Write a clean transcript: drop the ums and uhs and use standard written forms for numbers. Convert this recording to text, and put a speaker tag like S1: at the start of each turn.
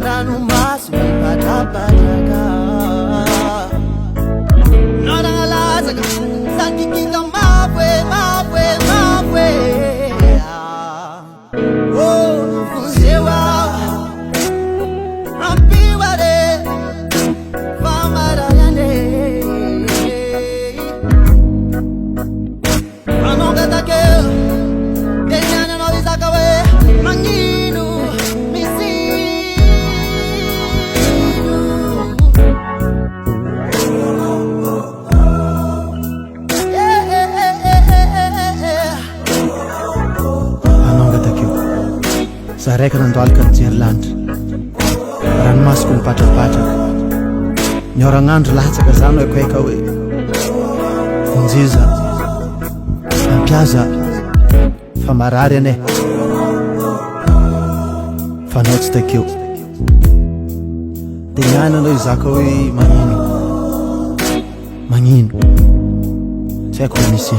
S1: ranomasy mibadrabadraka nanangalatsaka sankikinga mavwe mavwe mavwe funzewa ampiware famarayane anongatake tenyana noizakawe manginu Sareka nandalika jerylanitra ranomasoko mipatrapatraka nyoragnandro latsaka zany ekoeka hoe fonjiza ampiaza fa marary ane fanao tsy takeo dia niany anao izaka hoe magnino tsy haiko hoe misy